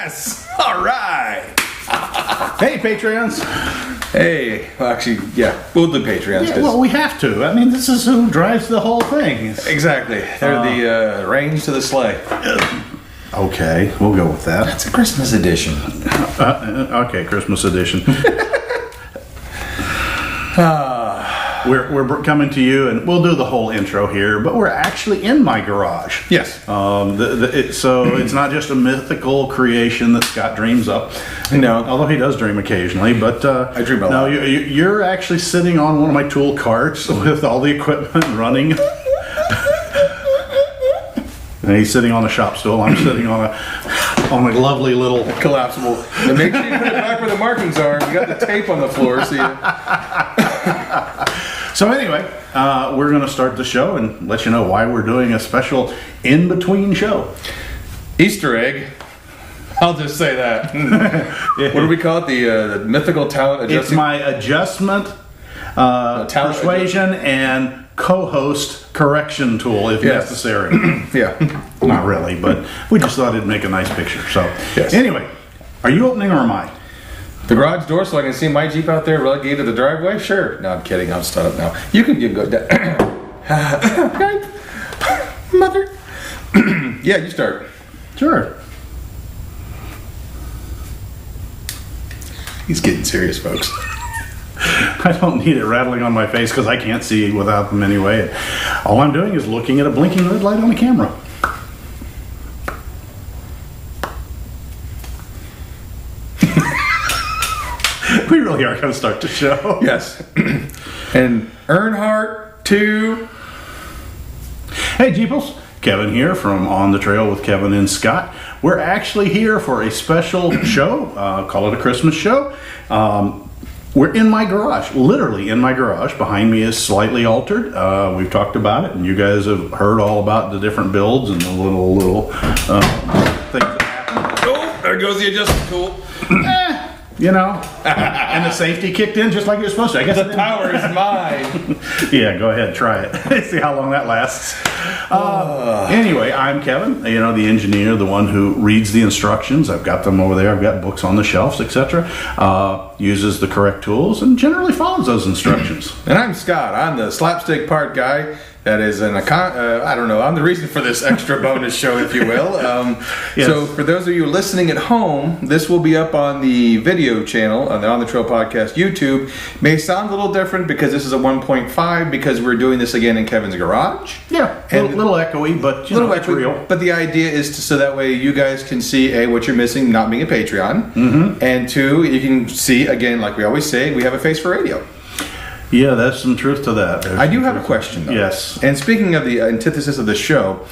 Yes! All right! Hey, Patreons. Hey, well, actually, yeah, we'll do Patreons. Yeah, well, we have to. I mean, this is who drives the whole thing. Exactly. They're the reins to the sleigh. Okay, we'll go with that. That's a Christmas edition. Okay, Christmas edition. We're coming to you, and we'll do the whole intro here, but we're actually in my garage. Yes. So it's not just a mythical creation that Scott dreams up. No. Although he does dream occasionally, but I dream a lot. No, you're actually sitting on one of my tool carts with all the equipment running. And he's sitting on a shop stool. I'm sitting on a lovely little collapsible. And make sure you put it back where the markings are. We got the tape on the floor, so you... So anyway, we're going to start the show and let you know why we're doing a special in-between show. Easter egg. I'll just say that. What do we call it? The mythical talent adjusting? It's my adjustment, persuasion, and co-host correction tool if necessary. Yeah. Not really, but we just thought it'd make a nice picture. So yes. Anyway, are you opening or am I? The garage door so I can see my Jeep out there relegated to the driveway? Sure. No, I'm kidding. I'm stood up now. You can go down. Mother. Yeah, you start. Sure. He's getting serious, folks. I don't need it rattling on my face because I can't see without them anyway. All I'm doing is looking at a blinking red light on the camera. We really are going to start the show. Yes. And Earnhardt to... Hey, Jeeples. Kevin here from On the Trail with Kevin and Scott. We're actually here for a special show. Call it a Christmas show. We're in my garage, literally in my garage. Behind me is slightly altered. We've talked about it, and you guys have heard all about the different builds and the little things that happen. Oh, there goes the adjustment tool. You know, and the safety kicked in just like you're supposed to. I guess the power is mine. Yeah, go ahead, try it. See how long that lasts. Anyway, I'm Kevin, the engineer, the one who reads the instructions. I've got them over there. I've got books on the shelves, etc. Uses the correct tools and generally follows those instructions. And I'm Scott. I'm the slapstick part guy. That is I don't know. I'm the reason for this extra bonus show, if you will. Yes. So for those of you listening at home, this will be up on the video channel on the On the Trail Podcast YouTube. May sound a little different because this is a 1.5 because we're doing this again in Kevin's garage. Yeah, and a little echoey, but it's real. But the idea is so that way you guys can see what you're missing, not being a Patreon, and two, you can see again, like we always say, we have a face for radio. Yeah, there's some truth to that. I do have a question, though. Yes. And speaking of the antithesis of the show,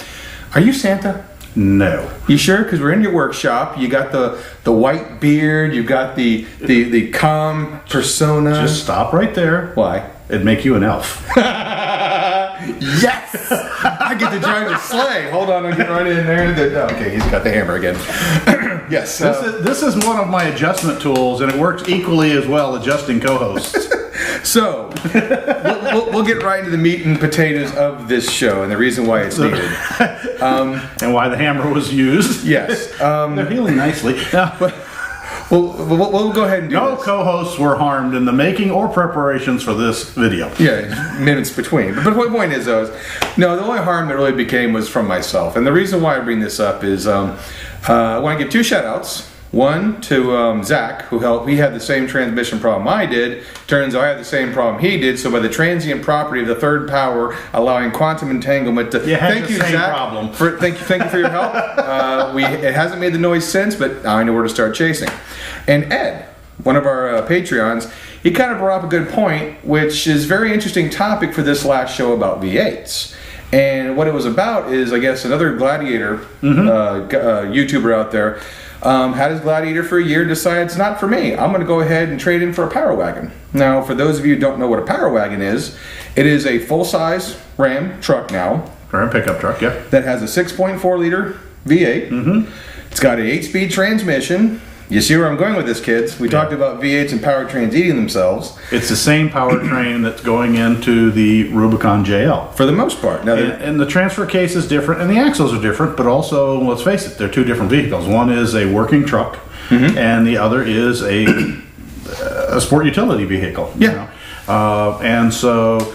are you Santa? No. You sure? Because we're in your workshop. You got the white beard. You got the calm persona. Just stop right there. Why? It'd make you an elf. Yes! I get to drive the sleigh. Hold on, I'm getting right in there. Okay, he's got the hammer again. Yes. This is one of my adjustment tools, and it works equally as well adjusting co-hosts. So, we'll get right into the meat and potatoes of this show and the reason why it's needed. And why the hammer was used. Yes. They're healing nicely. We'll go ahead and do No this. co-hosts were harmed in the making or preparations for this video. Yeah, minutes between. But what the point is, though, the only harm that really became was from myself. And the reason why I bring this up is I want to give two shout-outs. One to Zach, who helped. He had the same transmission problem I did. Turns out I had the same problem he did. So by the transient property of the third power, allowing quantum entanglement to thank you, Zach. Problem. Thank you for your help. It hasn't made the noise since, but now I know where to start chasing. And Ed, one of our Patreons, he kind of brought up a good point, which is a very interesting topic for this last show about V8s. And what it was about is, I guess, another Gladiator YouTuber out there. Had his Gladiator for a year, decided it's not for me. I'm going to go ahead and trade in for a Power Wagon. Now, for those of you who don't know what a Power Wagon is, it is a full-size Ram truck now. Ram pickup truck, yeah. That has a 6.4-liter V8. It's got an 8-speed transmission. you see where I'm going with this, kids. We talked about V8s and powertrains eating themselves. It's the same powertrain that's going into the Rubicon JL. For the most part. Now, And the transfer case is different, and the axles are different, but also, let's face it, they're two different vehicles. One is a working truck, and the other is a sport utility vehicle. Yeah. You know? And so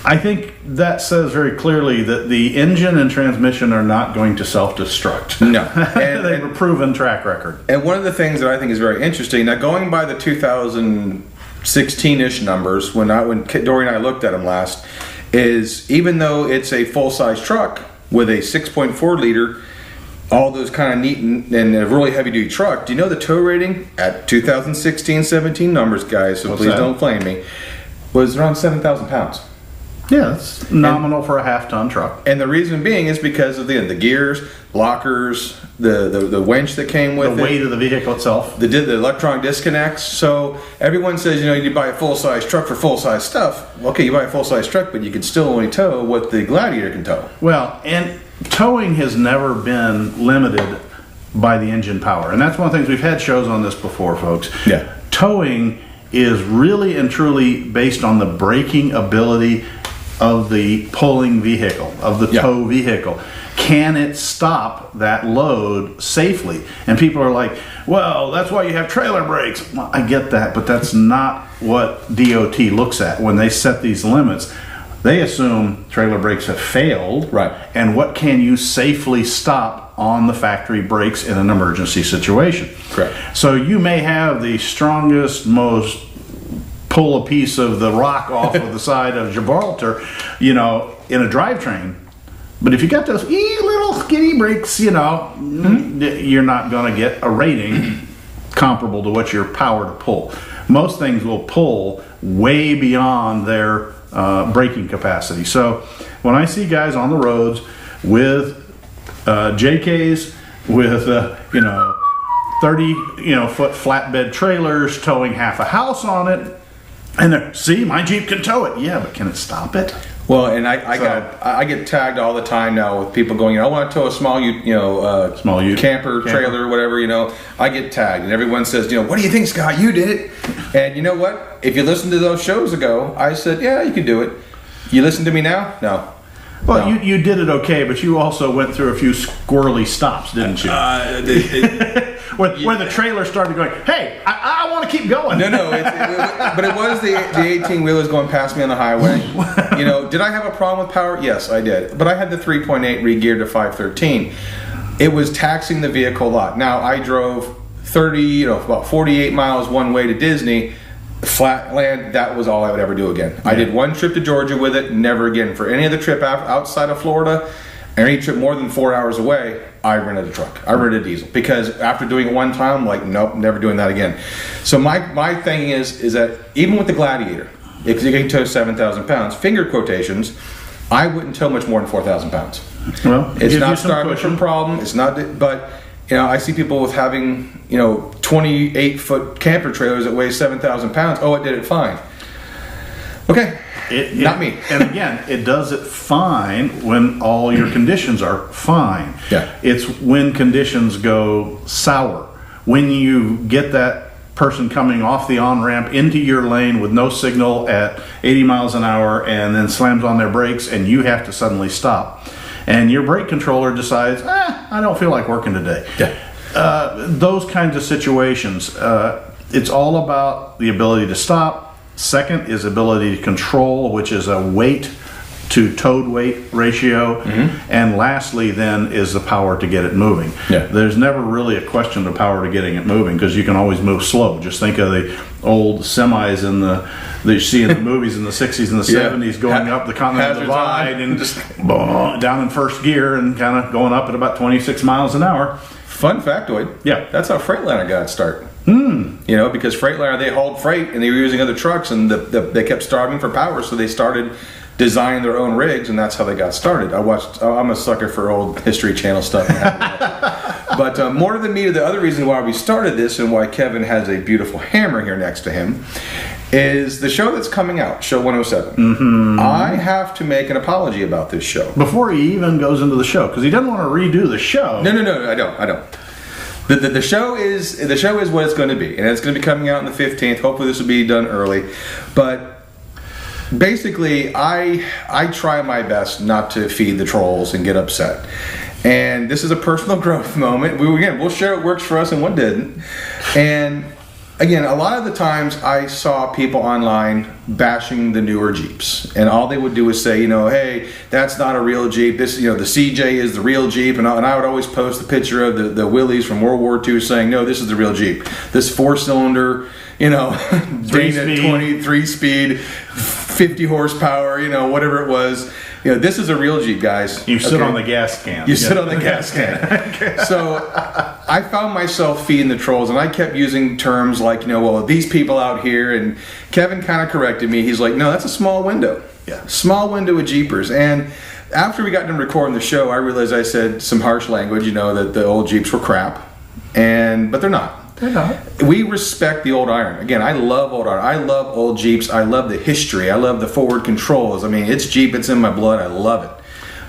I think that says very clearly that the engine and transmission are not going to self-destruct. No. They have a proven track record. And one of the things that I think is very interesting, now going by the 2016-ish numbers, when Dory and I looked at them last, is even though it's a full-size truck with a 6.4 liter, all those kind of neat and a really heavy-duty truck, do you know the tow rating at 2016-17 numbers, guys, so please don't flame me, was around 7,000 pounds. Yeah, that's nominal for a half-ton truck. And the reason being is because of the gears, lockers, the winch that came with the weight of the vehicle itself. the electronic disconnects. So everyone says, you buy a full-size truck for full-size stuff. Okay, you buy a full-size truck, but you can still only tow what the Gladiator can tow. Well, and towing has never been limited by the engine power. And that's one of the things, we've had shows on this before, folks. Yeah. Towing is really and truly based on the braking ability of the pulling vehicle, of the tow vehicle. Can it stop that load safely? And people are like, well, that's why you have trailer brakes. Well, I get that, but that's not what DOT looks at when they set these limits. They assume trailer brakes have failed. Right. And what can you safely stop on the factory brakes in an emergency situation? Correct. So you may have the strongest, most pull a piece of the rock off of the side of Gibraltar, in a drivetrain. But if you got those little skinny brakes, you're not going to get a rating comparable to what your power to pull. Most things will pull way beyond their braking capacity. So when I see guys on the roads with JKs, with 30 foot flatbed trailers towing half a house on it, and see, my Jeep can tow it. Yeah, but can it stop it? Well, and I get tagged all the time now with people going, I want to tow a small camper, trailer, whatever. I get tagged, and everyone says, what do you think, Scott? You did it. And you know what? If you listened to those shows ago, I said, yeah, you can do it. You listen to me now? No. Well, no. You did it okay, but you also went through a few squirrely stops, didn't you? Where the trailer started going, hey, I want to keep going. No, but it was the 18-wheelers going past me on the highway. Did I have a problem with power? Yes, I did. But I had the 3.8 re-geared to 513. It was taxing the vehicle a lot. Now, I drove about 48 miles one way to Disney. Flat land, that was all I would ever do again. Yeah. I did one trip to Georgia with it, never again. For any other trip outside of Florida, any trip more than 4 hours away, I rented a truck. I rented a diesel. Because after doing it one time, I'm like, nope, never doing that again. So my thing is that even with the Gladiator, if you can tow 7,000 pounds, finger quotations, I wouldn't tow much more than 4,000 pounds. Well, it's not starting from a problem. It's not, but I see people with having 28-foot camper trailers that weigh 7,000 pounds. Oh, it did it fine. Okay, not me. And again, it does it fine when all your conditions are fine. Yeah. It's when conditions go sour. When you get that person coming off the on-ramp into your lane with no signal at 80 miles an hour and then slams on their brakes and you have to suddenly stop. And your brake controller decides, I don't feel like working today. Yeah. Those kinds of situations, it's all about the ability to stop. Second is ability to control, which is a weight to towed weight ratio. Mm-hmm. And lastly then is the power to get it moving. Yeah. There's never really a question of power to getting it moving because you can always move slow. Just think of the old semis that you see in the movies in the 60s and the 70s going up the Continental Divide and just down in first gear and kind of going up at about 26 miles an hour. Fun factoid. Yeah. That's how Freightliner got its start. Because Freightliner, they hauled freight and they were using other trucks and they kept starving for power, so they started designing their own rigs, and that's how they got started. I'm a sucker for old History Channel stuff. But more to the meat of the other reason why we started this and why Kevin has a beautiful hammer here next to him is the show that's coming out, Show 107. Mm-hmm. I have to make an apology about this show. Before he even goes into the show, because he doesn't want to redo the show. No, I don't. The show is what it's going to be, and it's going to be coming out on the 15th. Hopefully, this will be done early, but basically, I try my best not to feed the trolls and get upset. And this is a personal growth moment. We'll share what works for us and what didn't. And again, a lot of the times I saw people online bashing the newer Jeeps, and all they would do is say, hey, that's not a real Jeep. This, the CJ is the real Jeep, and I would always post the picture of the Willys from World War II, saying, no, this is the real Jeep. This 4-cylinder, Dana 23-speed, 50 horsepower, whatever it was. This is a real Jeep, guys. You sit on the gas can. You sit on the gas can. So I found myself feeding the trolls, and I kept using terms like, well, these people out here, and Kevin kind of corrected me. He's like, no, that's a small window. Yeah. Small window of Jeepers. And after we got done recording the show, I realized I said some harsh language, that the old Jeeps were crap. But they're not. They're not. We respect the old iron. Again, I love old iron. I love old Jeeps. I love the history. I love the forward controls. I mean, it's Jeep. It's in my blood. I love it.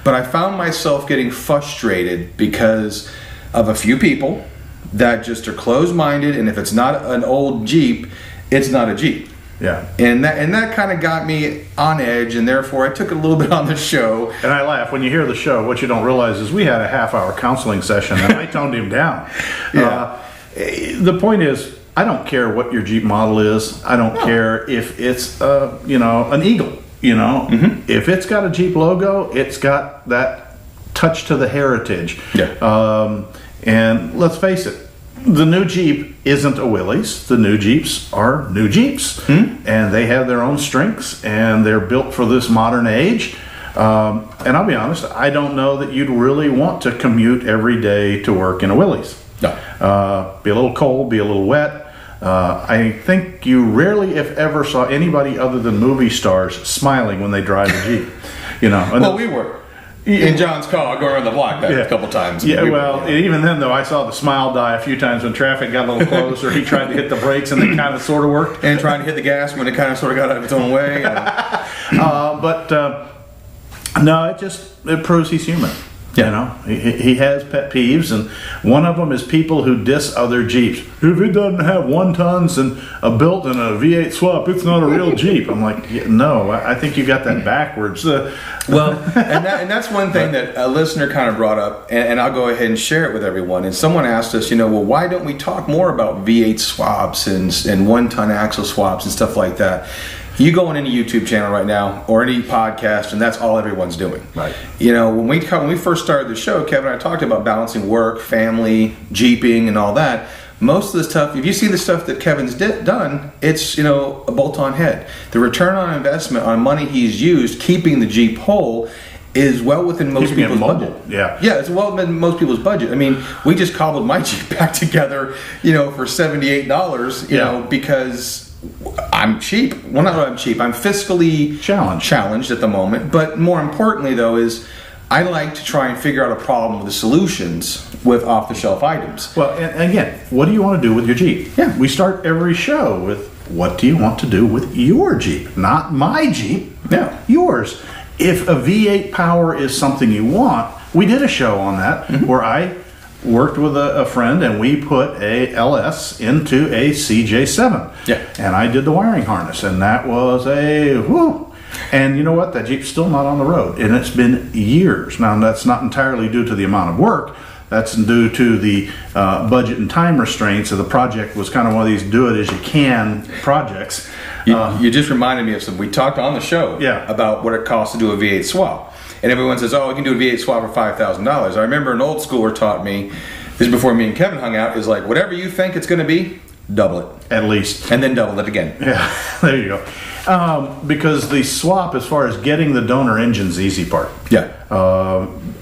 But I found myself getting frustrated because of a few people that just are closed-minded, and if it's not an old Jeep, it's not a Jeep. Yeah. And that kind of got me on edge, and therefore I took a little bit on the show. And I laugh. When you hear the show, what you don't realize is we had a half-hour counseling session, and I toned him down. Yeah. The point is, I don't care what your Jeep model is. I don't care if it's, an Eagle. If it's got a Jeep logo, it's got that touch to the heritage. Yeah. And let's face it, the new Jeep isn't a Willys. The new Jeeps are new Jeeps, and they have their own strengths, and they're built for this modern age. And I'll be honest, I don't know that you'd really want to commute every day to work in a Willys. No. Be a little cold, be a little wet. I think you rarely, if ever, saw anybody other than movie stars smiling when they drive a Jeep. Well, we were. In John's car, go around the block a couple times. Yeah, even then, though, I saw the smile die a few times when traffic got a little closer. He tried to hit the brakes, and they kind of sort of worked. And trying to hit the gas when it kind of sort of got out of its own way. No, it proves he's human. Yeah. He has pet peeves, and one of them is people who diss other Jeeps. If it doesn't have 1 tons and a built and a V8 swap, it's not a real Jeep. I'm like, no, I think you got that backwards. Well, and that's one thing that a listener kind of brought up, and I'll go ahead and share it with everyone. And someone asked us, well, why don't we talk more about V8 swaps and 1-ton axle swaps and stuff like that? You go on any YouTube channel right now or any podcast, and that's all everyone's doing. Right. When we first started the show, Kevin and I talked about balancing work, family, Jeeping, and all that. Most of the stuff, if you see the stuff that Kevin's done, it's a bolt-on head. The return on investment on money he's used keeping the Jeep whole is well within most people's budget. Yeah, it's well within most people's budget. I mean, we just cobbled my Jeep back together, for $78, because I'm cheap. Well, not that I'm cheap. I'm fiscally challenged at the moment. But more importantly, though, is I like to try and figure out a problem with the solutions with off-the-shelf items. Well, and again, what do you want to do with your Jeep? Yeah. We start every show with, what do you want to do with your Jeep? Not my Jeep. Yeah. Yours. If a V8 power is something you want, we did a show on that where I worked with a friend, and we put a LS into a CJ7. Yeah. And I did the wiring harness, and that was a whoo. And you know what? That Jeep's still not on the road, and it's been years. Now, that's not entirely due to the amount of work. That's due to the budget and time restraints. So the project was kind of one of these do-it-as-you-can projects. You just reminded me of something. We talked on the show about what it costs to do a V8 swap. And everyone says, oh, we can do a V8 swap for $5,000. I remember an old schooler taught me, this is before me and Kevin hung out, is like, whatever you think it's going to be, double it. At least. And then double it again. Yeah, there you go. Because the swap, as far as getting the donor engine's the easy part. Yeah.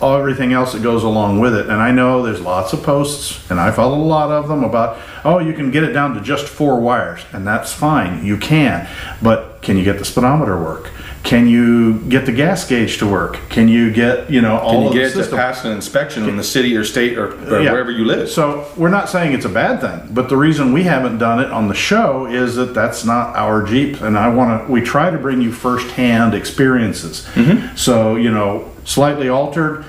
Everything else that goes along with it. And I know there's lots of posts, and I follow a lot of them about, oh, you can get it down to just 4 wires. And that's fine. You can. But can you get the speedometer work? Can you get the gas gauge to work? Can you get, all of the system? Can you get it to pass an inspection in the city or state or wherever you live? So we're not saying it's a bad thing, but the reason we haven't done it on the show is that that's not our Jeep, and we try to bring you first-hand experiences. So, slightly altered,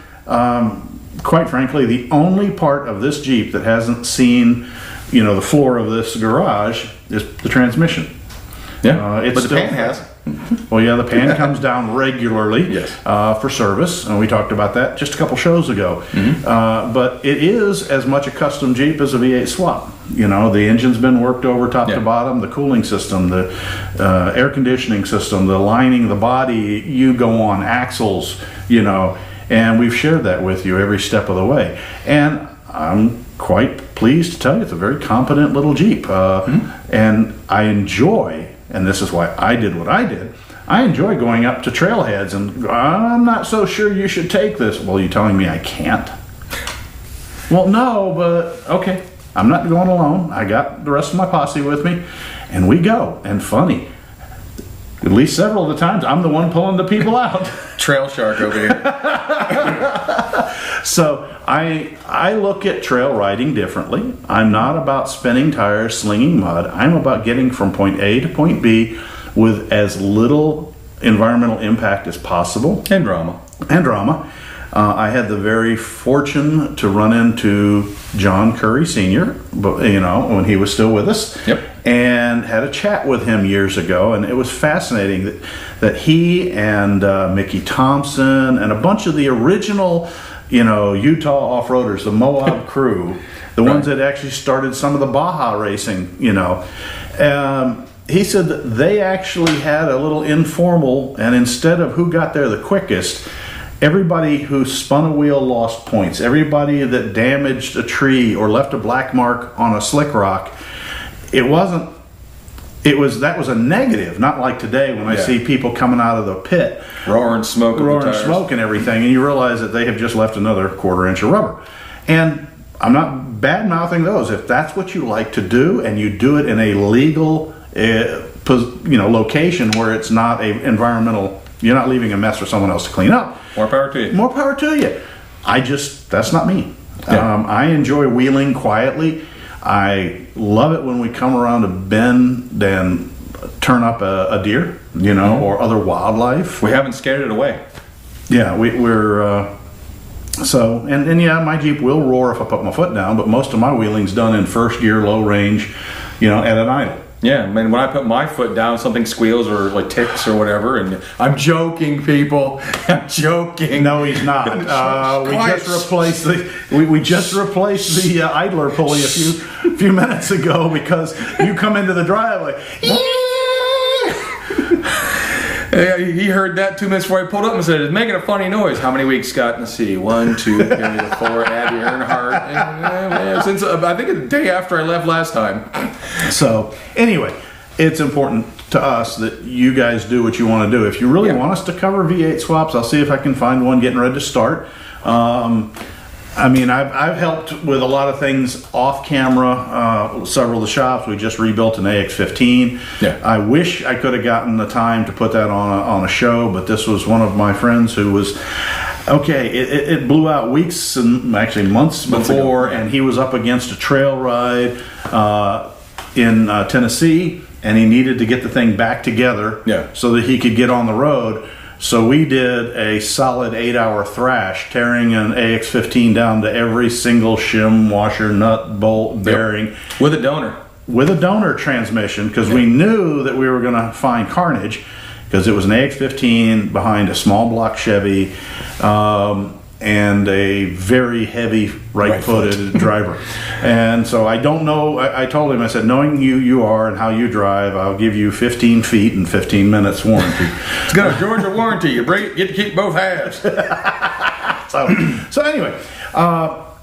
quite frankly, the only part of this Jeep that hasn't seen, the floor of this garage is the transmission. Yeah, it's but the still, pan has. Well, yeah, the pan comes down regularly Yes. For service, and we talked about that just a couple shows ago. But it is as much a custom Jeep as a V8 swap. The engine's been worked over top to bottom, the cooling system, the air conditioning system, the lining, the body, you go on, axles, and we've shared that with you every step of the way. And I'm quite pleased to tell you it's a very competent little Jeep. And I enjoy, and this is why I did what I did, I enjoy going up to trailheads and I'm not so sure you should take this. Well, you're telling me I can't? Well, no, but okay. I'm not going alone. I got the rest of my posse with me, and we go. And funny, at least several of the times, I'm the one pulling the people out. Trail shark over here. So I look at trail riding differently. I'm not about spinning tires, slinging mud. I'm about getting from point A to point B with as little environmental impact as possible. And drama. I had the very fortune to run into John Curry Sr., when he was still with us. Yep. And had a chat with him years ago, and it was fascinating that he and Mickey Thompson and a bunch of the original, Utah off-roaders, the Moab crew, the ones that actually started some of the Baja racing, he said that they actually had a little informal, and instead of who got there the quickest, everybody who spun a wheel lost points. Everybody that damaged a tree or left a black mark on a slick rock, that was a negative, not like today when I see people coming out of the pit. Roaring smoke and everything, and you realize that they have just left another quarter-inch of rubber. And I'm not bad-mouthing those. If that's what you like to do, and you do it in a legal location where it's not a environmental, you're not leaving a mess for someone else to clean up. More power to you. More power to you. That's not me. Yeah. I enjoy wheeling quietly. I love it when we come around a bend and turn up a deer, or other wildlife. We haven't scared it away. Yeah, we're my Jeep will roar if I put my foot down, but most of my wheeling's done in first gear, low range, at an idle. Yeah, I mean, when I put my foot down, something squeals or like ticks or whatever, and I'm joking, people. I'm joking. No, he's not. We just replaced the idler pulley a few minutes ago because you come into the driveway. He heard that 2 minutes before I pulled up and said, "It's making a funny noise." How many weeks, Scott? Let's see. 1, 2, 3, 4. Abby Earnhardt. Since I think the day after I left last time. So anyway, it's important to us that you guys do what you want to do. If you really want us to cover V8 swaps, I'll see if I can find one getting ready to start. I've helped with a lot of things off camera. Several of the shops, we just rebuilt an AX15. Yeah. I wish I could have gotten the time to put that on a show, but this was one of my friends who was it blew out weeks and actually months before, and he was up against a trail ride in Tennessee, and he needed to get the thing back together so that he could get on the road. So we did a solid 8-hour thrash, tearing an AX15 down to every single shim, washer, nut, bolt, bearing. With a donor. With a donor transmission, because we knew that we were going to find carnage, because it was an AX15 behind a small block Chevy and a very heavy right-footed driver. And so I don't know, I told him, I said, knowing you are and how you drive, I'll give you 15 feet and 15 minutes warranty. It's got a Georgia warranty. You get to keep both halves. So anyway,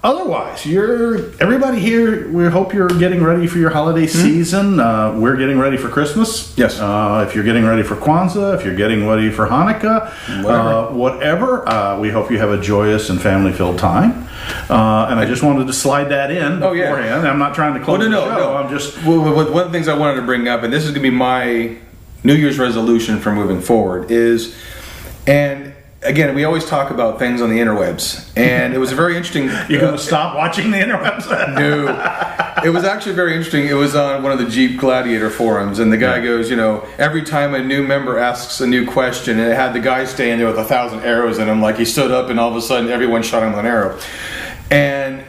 otherwise, everybody here, we hope you're getting ready for your holiday season. We're getting ready for Christmas. Yes. If you're getting ready for Kwanzaa, if you're getting ready for Hanukkah, whatever, we hope you have a joyous and family-filled time. And I just wanted to slide that in beforehand. I'm not trying to close the show. No. I'm just... One of the things I wanted to bring up, and this is going to be my New Year's resolution for moving forward, is, and again, we always talk about things on the interwebs, and it was a very interesting. You're going to stop watching the interwebs? No, it was actually very interesting. It was on one of the Jeep Gladiator forums, and the guy goes, every time a new member asks a new question, and it had the guy staying there with 1,000 arrows in him, like he stood up, and all of a sudden everyone shot him with an arrow, and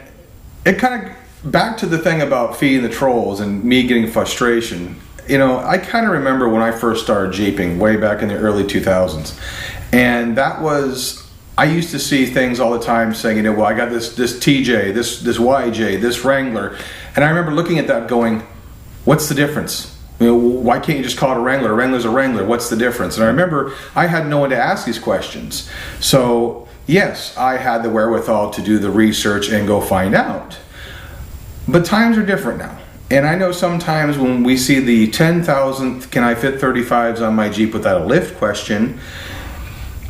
it kind of back to the thing about feeding the trolls and me getting frustration. I kind of remember when I first started Jeeping way back in the early 2000s. And that was, I used to see things all the time saying, well, I got this TJ, this YJ, this Wrangler. And I remember looking at that going, what's the difference? Why can't you just call it a Wrangler? A Wrangler's a Wrangler. What's the difference? And I remember I had no one to ask these questions. So, yes, I had the wherewithal to do the research and go find out. But times are different now. And I know sometimes when we see the 10,000th can I fit 35s on my Jeep without a lift question,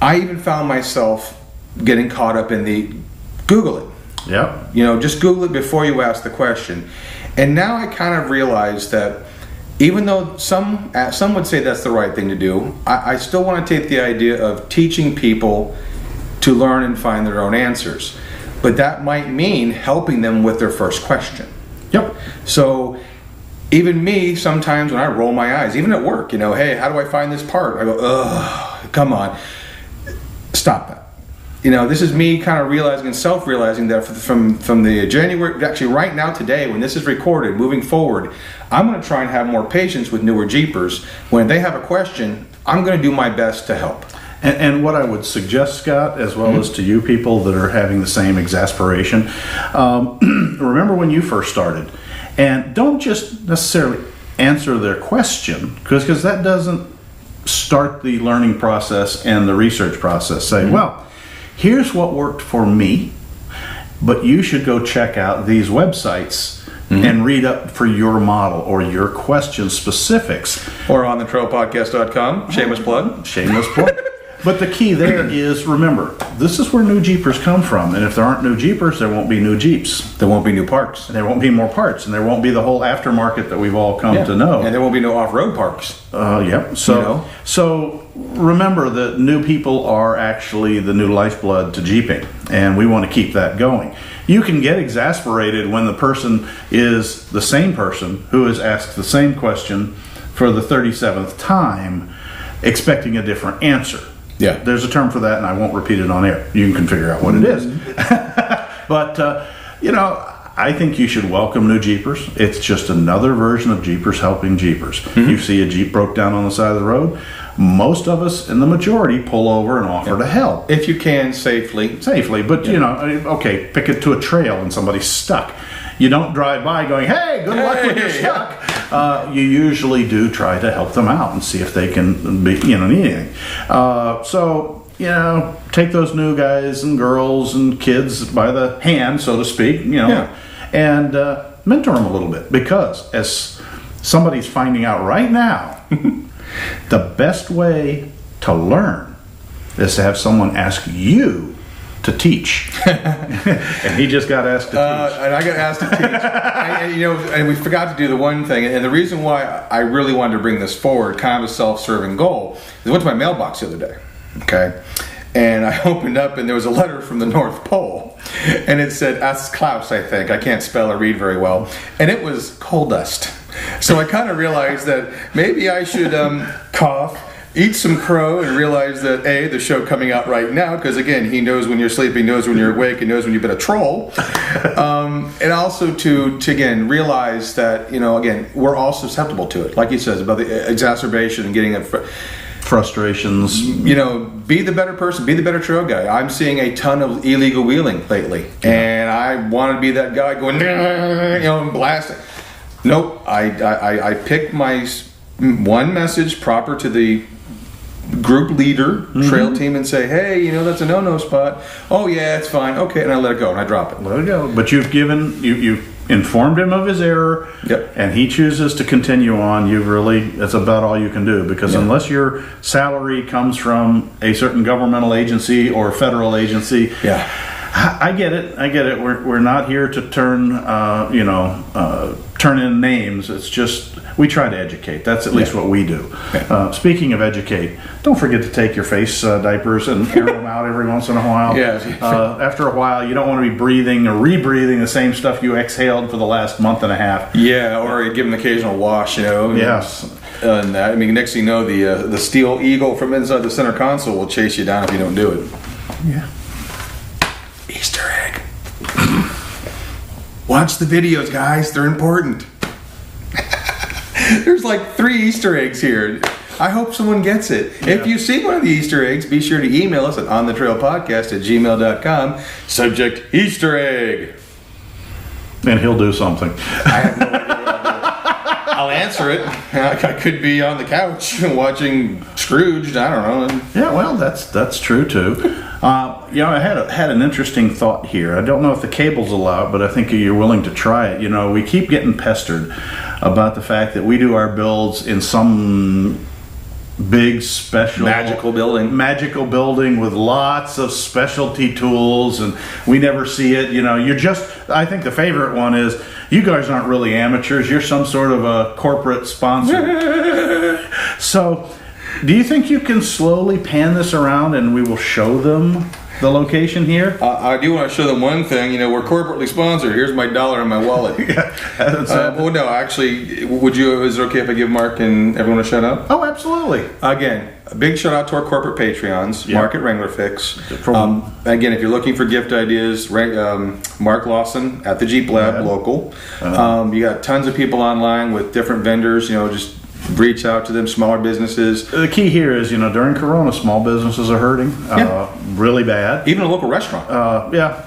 I even found myself getting caught up in the Google it. Yeah. Just Google it before you ask the question. And now I kind of realize that even though some would say that's the right thing to do, I still want to take the idea of teaching people to learn and find their own answers. But that might mean helping them with their first question. Yep. So even me, sometimes when I roll my eyes, even at work, hey, how do I find this part? I go, ugh, come on. Stop that. This is me kind of realizing and self-realizing that from the January, actually right now today, when this is recorded, moving forward, I'm going to try and have more patience with newer Jeepers. When they have a question, I'm going to do my best to help. And what I would suggest, Scott, as well as to you people that are having the same exasperation, remember when you first started, and don't just necessarily answer their question, because that doesn't start the learning process and the research process. Say, well, here's what worked for me, but you should go check out these websites and read up for your model or your question specifics. Or on thetrailpodcast.com, shameless plug. Shameless plug. But the key there is, remember, this is where new Jeepers come from. And if there aren't new Jeepers, there won't be new Jeeps. There won't be new parks. And there won't be more parts. And there won't be the whole aftermarket that we've all come to know. And there won't be no off-road parks. Yep. So remember that new people are actually the new lifeblood to Jeeping. And we want to keep that going. You can get exasperated when the person is the same person who has asked the same question for the 37th time, expecting a different answer. Yeah. There's a term for that, and I won't repeat it on air. You can figure out what it is. But, I think you should welcome new Jeepers. It's just another version of Jeepers helping Jeepers. You see a Jeep broke down on the side of the road, most of us, in the majority, pull over and offer to help. If you can, safely. But, okay, pick it to a trail and somebody's stuck. You don't drive by going, hey, good luck when you're stuck. You usually do try to help them out and see if they can need anything. Take those new guys and girls and kids by the hand, so to speak, and mentor them a little bit. Because as somebody's finding out right now, the best way to learn is to have someone ask you to teach. And he just got asked to teach. And I got asked to teach. And we forgot to do the one thing. And the reason why I really wanted to bring this forward, kind of a self-serving goal, is I went to my mailbox the other day. Okay? And I opened up and there was a letter from the North Pole. And it said, ask Klaus, I think. I can't spell or read very well. And it was coal dust. So I kind of realized that maybe I should cough, eat some crow, and realize that the show coming out right now, because again, he knows when you're sleeping, knows when you're awake, and knows when you've been a troll. And also to again realize that again we're all susceptible to it, like he says about the exacerbation and getting frustrations. Be the better person, be the better trail guy. I'm seeing a ton of illegal wheeling lately, and I want to be that guy going, and blasting. Nope, I picked my one message proper to the group leader, trail team, and say, hey, that's a no-no spot. Oh yeah, it's fine. Okay, and I let it go and I drop it. Let it go. But you've informed him of his error, and he chooses to continue on. That's about all you can do, because unless your salary comes from a certain governmental agency or federal agency, turn in names. It's just we try to educate. That's at least what we do. Speaking of educate, don't forget to take your face diapers and air them out every once in a while. After a while, you don't want to be breathing or rebreathing the same stuff you exhaled for the last month and a half. Yeah, or give them an occasional wash, you know. Yes. And I mean, next thing you know, the steel eagle from inside the center console will chase you down if you don't do it. Yeah. Easter egg. Watch the videos, guys. They're important. There's like 3 Easter eggs here. I hope someone gets it. Yeah. If you see one of the Easter eggs, be sure to email us at onthetrailpodcast@gmail.com. Subject Easter egg. And he'll do something. I have no idea what I'll answer it. I could be on the couch watching Scrooge. I don't know. Yeah, well, that's true too. I had an interesting thought here. I don't know if the cables allow it, but I think you're willing to try it. We keep getting pestered about the fact that we do our builds in some big special magical building with lots of specialty tools, and we never see it. I think the favorite one is, you guys aren't really amateurs, you're some sort of a corporate sponsor. So do you think you can slowly pan this around and we will show them the location here? I do want to show them one thing. We're corporately sponsored. Here's my dollar in my wallet. Well, no, actually, is it okay if I give Mark and everyone a shout out? Oh, absolutely. Again, a big shout out to our corporate Patreons, Mark at Wrangler Fix. Again, if you're looking for gift ideas, Mark Lawson at the Jeep Lab, local. You got tons of people online with different vendors, just reach out to them, smaller businesses. The key here is, during Corona, small businesses are hurting really bad. Even a local restaurant.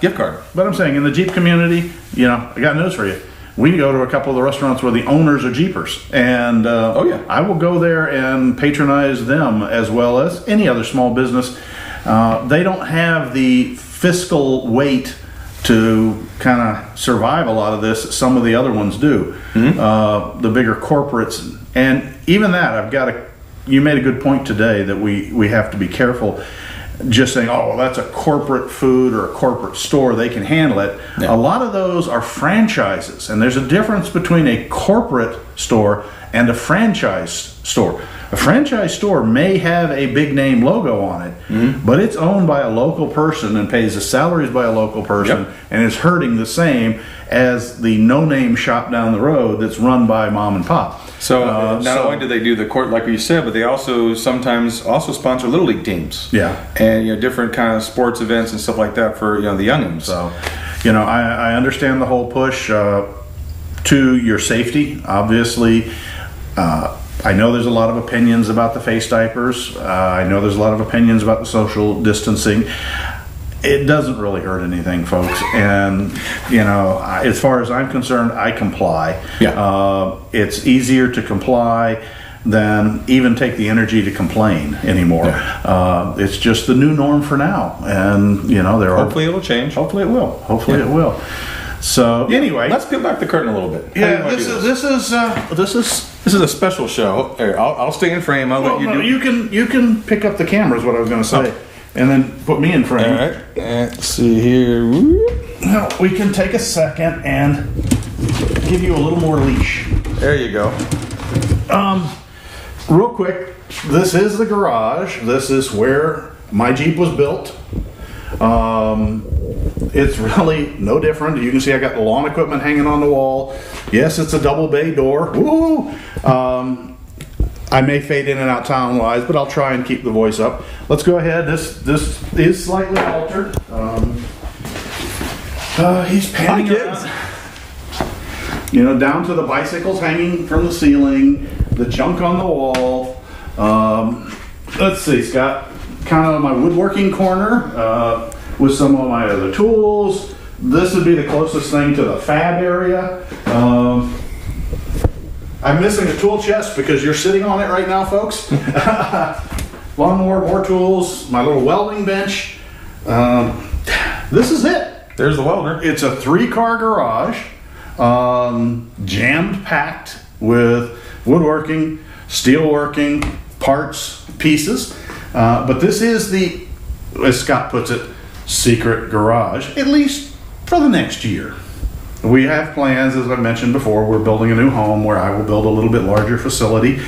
Gift card. But I'm saying, in the Jeep community, I got news for you. We go to a couple of the restaurants where the owners are Jeepers. And I will go there and patronize them as well as any other small business. They don't have the fiscal weight to kind of survive a lot of this. Some of the other ones do. The bigger corporates. And even that, you made a good point today that we have to be careful just saying, oh, well, that's a corporate food or a corporate store, they can handle it. Yeah. A lot of those are franchises, and there's a difference between a corporate store and a franchise store. A franchise store may have a big name logo on it, but it's owned by a local person and pays the salaries by a local person, and is hurting the same as the no-name shop down the road that's run by mom and pop. So not only do they do the court like you said, but they also sometimes sponsor little league teams. Yeah, and different kind of sports events and stuff like that for the youngins. So I understand the whole push to your safety. Obviously, I know there's a lot of opinions about the face diapers. I know there's a lot of opinions about the social distancing. It doesn't really hurt anything, folks. And, as far as I'm concerned, I comply. Yeah. It's easier to comply than even take the energy to complain anymore. Yeah. It's just the new norm for now. And, hopefully it'll change. Hopefully it will. Hopefully it will. So anyway, let's peel back the curtain a little bit. Yeah, this is a special show. Here, I'll stay in frame. I'll let you do. You can pick up the camera is what I was going to say, and then put me in frame. All right. Let's see here. Now we can take a second and give you a little more leash. There you go. Real quick, this is the garage. This is where my Jeep was built. It's really no different. You can see I got the lawn equipment hanging on the wall. Yes, it's a double bay door. Woo! I may fade in and out town-wise, but I'll try and keep the voice up. Let's go ahead. This is slightly altered. He's panning around. Down to the bicycles hanging from the ceiling, the junk on the wall. Let's see, Scott. Kind of my woodworking corner with some of my other tools. This would be the closest thing to the fab area. I'm missing a tool chest because you're sitting on it right now, folks. Lawnmower, more tools, my little welding bench. This is it. There's the welder. It's a 3-car garage, jammed packed with woodworking, steelworking, parts, pieces. But this is the, as Scott puts it, secret garage, at least for the next year. We have plans, as I mentioned before. We're building a new home where I will build a little bit larger facility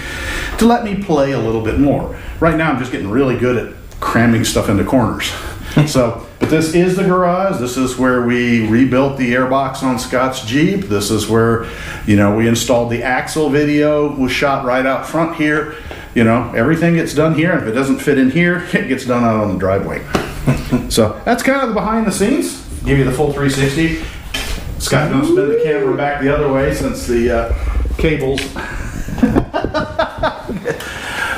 to let me play a little bit more. Right now, I'm just getting really good at cramming stuff into corners. But this is the garage. This is where we rebuilt the airbox on Scott's Jeep. This is where, we installed the axle video, was shot right out front here. Everything gets done here. If it doesn't fit in here, it gets done out on the driveway. So that's kind of the behind the scenes. Give you the full 360. Scott's going to spin the camera back the other way since the cables.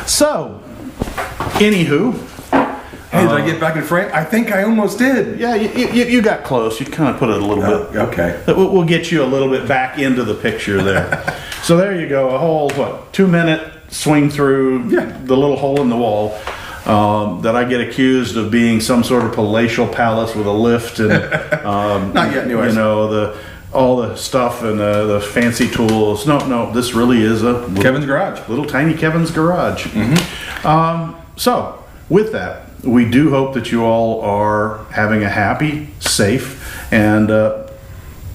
So, anywho. Hey, did I get back in frame? I think I almost did. Yeah, you got close. You kind of put it a little bit. Okay. We'll get you a little bit back into the picture there. So there you go. A whole, 2-minute swing through the little hole in the wall that I get accused of being some sort of palatial palace with a lift and not yet, anyways. All the stuff and the fancy tools. No, this really is a Kevin's garage. Little tiny Kevin's garage. Mm-hmm. So with that, we do hope that you all are having a happy, safe, and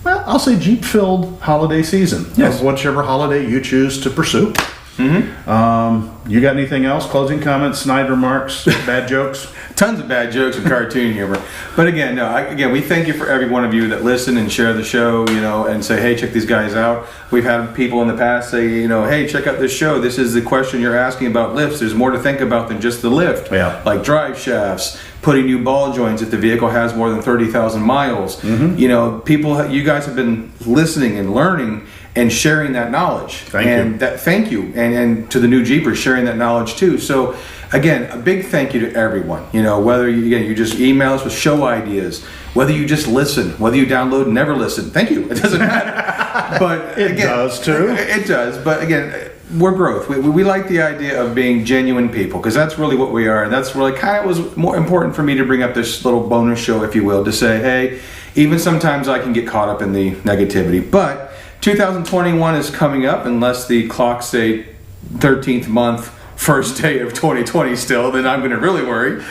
I'll say Jeep-filled holiday season. Yes. Of whichever holiday you choose to pursue. Mm-hmm. You got anything else? Closing comments, snide remarks, bad jokes? Tons of bad jokes and cartoon humor. But again, we thank you for every one of you that listen and share the show, and say, hey, check these guys out. We've had people in the past say, hey, check out this show. This is the question you're asking about lifts. There's more to think about than just the lift. Yeah. Like drive shafts, putting new ball joints if the vehicle has more than 30,000 miles. Mm-hmm. You guys have been listening and learning and sharing that knowledge. Thank you. And to the new Jeepers, sharing that knowledge too. So again, a big thank you to everyone. Whether you just email us with show ideas, whether you just listen, whether you download and never listen. Thank you. It doesn't matter. But it does too. It does. But again, we're growth. We like the idea of being genuine people, because that's really what we are. And that's really kind of was more important for me to bring up this little bonus show, if you will, to say, hey, even sometimes I can get caught up in the negativity. But 2021 is coming up, unless the clocks say 13th month, first day of 2020 still, then I'm going to really worry.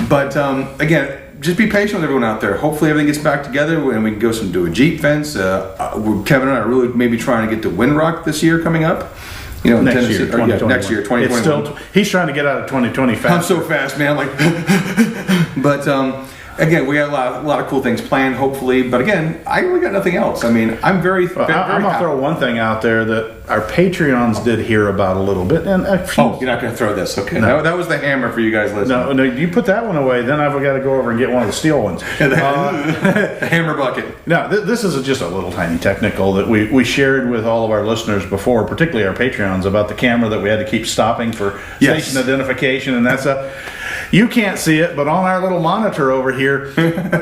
But again, just be patient with everyone out there. Hopefully everything gets back together and we can go do a Jeep fence. Kevin and I are really maybe trying to get to Windrock this year coming up. Next year, 2021. He's trying to get out of 2020 fast. I'm so fast, man. But again, we have a lot of cool things planned, hopefully. But again, I really got nothing else. I'm very I'm going to throw one thing out there that our Patreons did hear about a little bit. And you're not going to throw this. Okay. No. That was the hammer for you guys listening. No, you put that one away, then I've got to go over and get one of the steel ones. The hammer bucket. No, this is just a little tiny technical that we shared with all of our listeners before, particularly our Patreons, about the camera that we had to keep stopping for station identification, and that's you can't see it, but on our little monitor over here,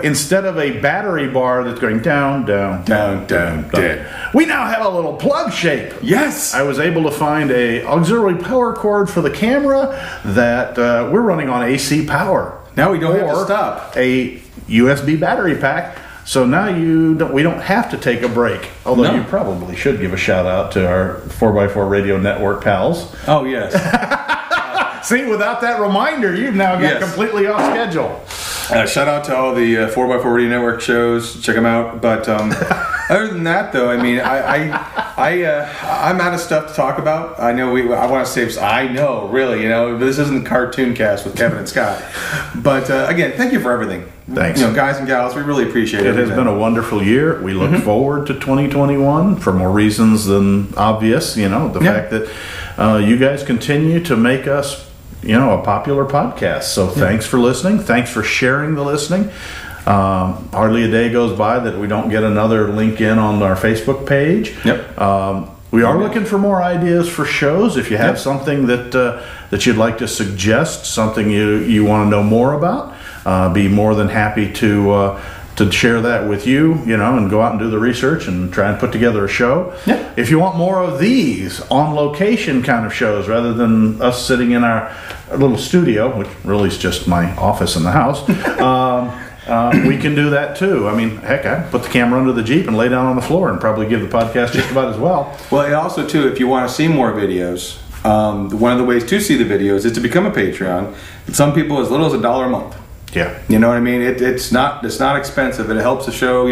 instead of a battery bar that's going down, down, down, down, down, we now have a little plug shape. Yes! I was able to find a auxiliary power cord for the camera that we're running on AC power. Now we don't have to stop. A USB battery pack. So now we don't have to take a break. Although you probably should give a shout out to our 4x4 Radio Network pals. Oh, yes. See, without that reminder, you've now got completely off schedule. Shout out to all the 4x4 Radio Network shows. Check them out. But other than that, though, I mean, I'm out of stuff to talk about. I know I want to save. I know, really, this isn't the cartoon cast with Kevin and Scott. But again, thank you for everything. Thanks, guys and gals. We really appreciate it. It has been a wonderful year. We look forward to 2021 for more reasons than obvious. The fact that you guys continue to make us, a popular podcast. So thanks for listening. Thanks for sharing the listening. Hardly a day goes by that we don't get another link in on our Facebook page. Yep. We are looking for more ideas for shows. If you have something that you'd like to suggest, something you want to know more about, be more than happy to share that with you, and go out and do the research and try and put together a show. Yeah. If you want more of these on location kind of shows rather than us sitting in our little studio, which really is just my office in the house, we can do that too. I mean, heck, I put the camera under the Jeep and lay down on the floor and probably give the podcast just about as well. Well, and also too, if you want to see more videos, one of the ways to see the videos is to become a Patreon. Some people as little as $1 a month. Yeah. You know what I mean? It's not expensive. It helps the show,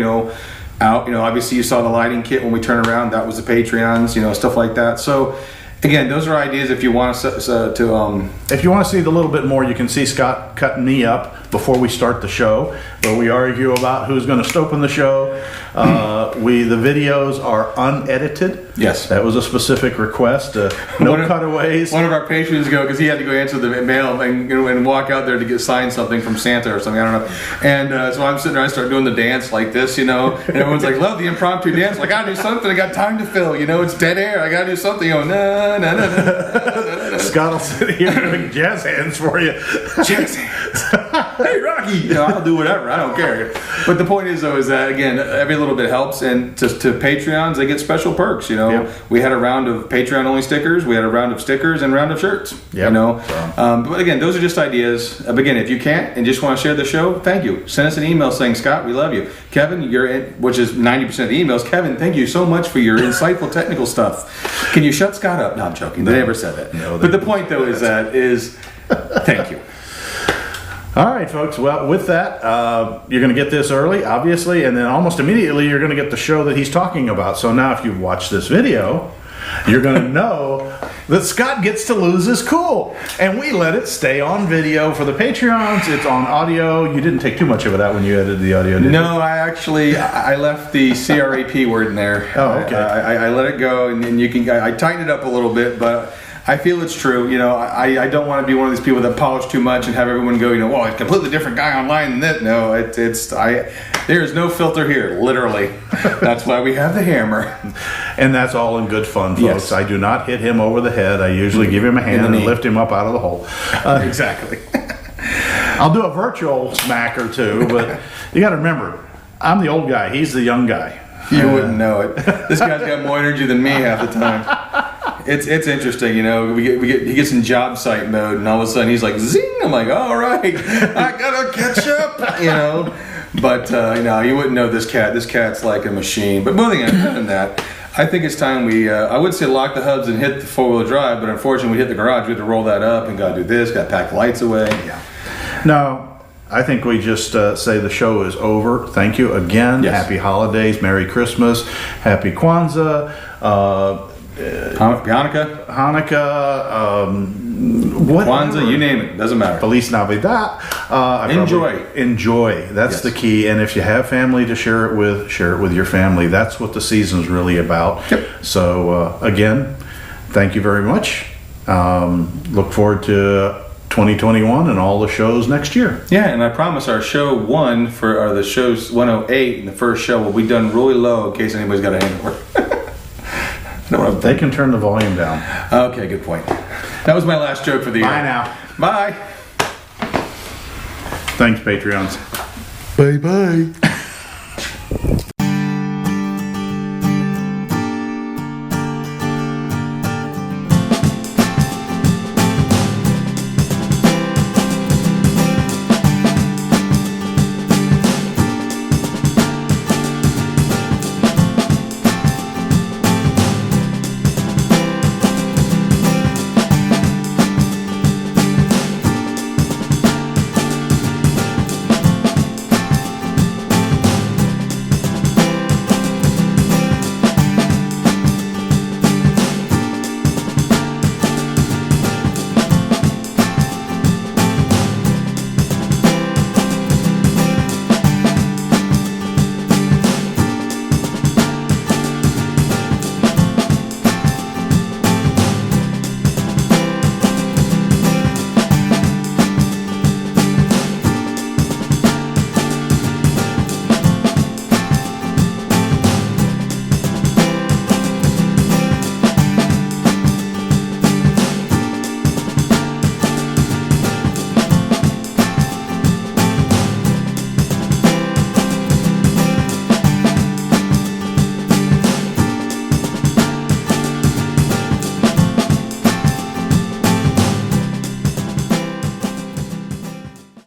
out. You know, obviously you saw the lighting kit when we turn around. That was the Patreons. You know, stuff like that. So. Again, those are ideas if you want to If you want to see the little bit more, you can see Scott cutting me up before we start the show, where we argue about who's going to open the show. The videos are unedited. Yes. That was a specific request. No cutaways. One of our patrons because he had to go answer the mail and walk out there to get signed something from Santa or something. I don't know. And so I'm sitting there, I start doing the dance like this, you know, and everyone's like, love the impromptu dance. Like, I gotta do something. I got time to fill. You know, it's dead air. I gotta do something. You know, nah. Scott will sit here doing jazz hands for you. Jazz hands. Hey, Rocky. You know, I'll do whatever. I don't care. But the point is, though, is that, again, every little bit helps. And to Patreons, they get special perks, you know. Yep. We had a round of Patreon-only stickers. We had a round of stickers and a round of shirts, yep. You know. But, again, those are just ideas. Again, if you can't and just want to share the show, thank you. Send us an email saying, Scott, we love you. Kevin, you're in, which is 90% of the emails. Kevin, thank you so much for your insightful technical stuff. Can you shut Scott up? No, I'm joking. They never said that. No, but the point, though, is thank you. All right, folks. Well, with that, you're going to get this early, obviously, and then almost immediately you're going to get the show that he's talking about. So now if you've watched this video, you're going to know that Scott gets to lose his cool. And we let it stay on video for the Patreons. It's on audio. You didn't take too much of it out when you edited the audio, did you? No, I left the CRAP word in there. Oh, okay. I let it go, and you can. I tightened it up a little bit, but I feel it's true. You know, I don't want to be one of these people that polish too much and have everyone go, you know, well, it's a completely different guy online than that. No, there is no filter here, literally. That's why we have the hammer. And that's all in good fun, folks. Yes. I do not hit him over the head. I usually give him a hand and lift him up out of the hole. Exactly. I'll do a virtual smack or two, but you got to remember, I'm the old guy. He's the young guy. You wouldn't know it. This guy's got more energy than me half the time. It's interesting, you know. He gets in job site mode, and all of a sudden he's like, zing! I'm like, all right, I gotta catch up, you know. But you wouldn't know this cat. This cat's like a machine. But moving on than that, I think it's time we. I would say lock the hubs and hit the 4-wheel drive, but unfortunately we hit the garage. We had to roll that up and gotta do this. Gotta pack the lights away. Yeah. No. I think we just say the show is over. Thank you again. Yes. Happy holidays. Merry Christmas. Happy Kwanzaa. Hanukkah, Kwanzaa, you name it. Doesn't matter. Feliz Navidad. Enjoy. That's the key. And if you have family to share it with your family. That's what the season's really about. Yep. So again, thank you very much. Look forward to 2021 and all the shows next year. Yeah, and I promise our show 1 for the show's 108 and the first show will be done really low in case anybody's got a hangover. They can turn the volume down. Okay, good point. That was my last joke for the year. Bye now. Bye. Thanks, Patreons. Bye-bye.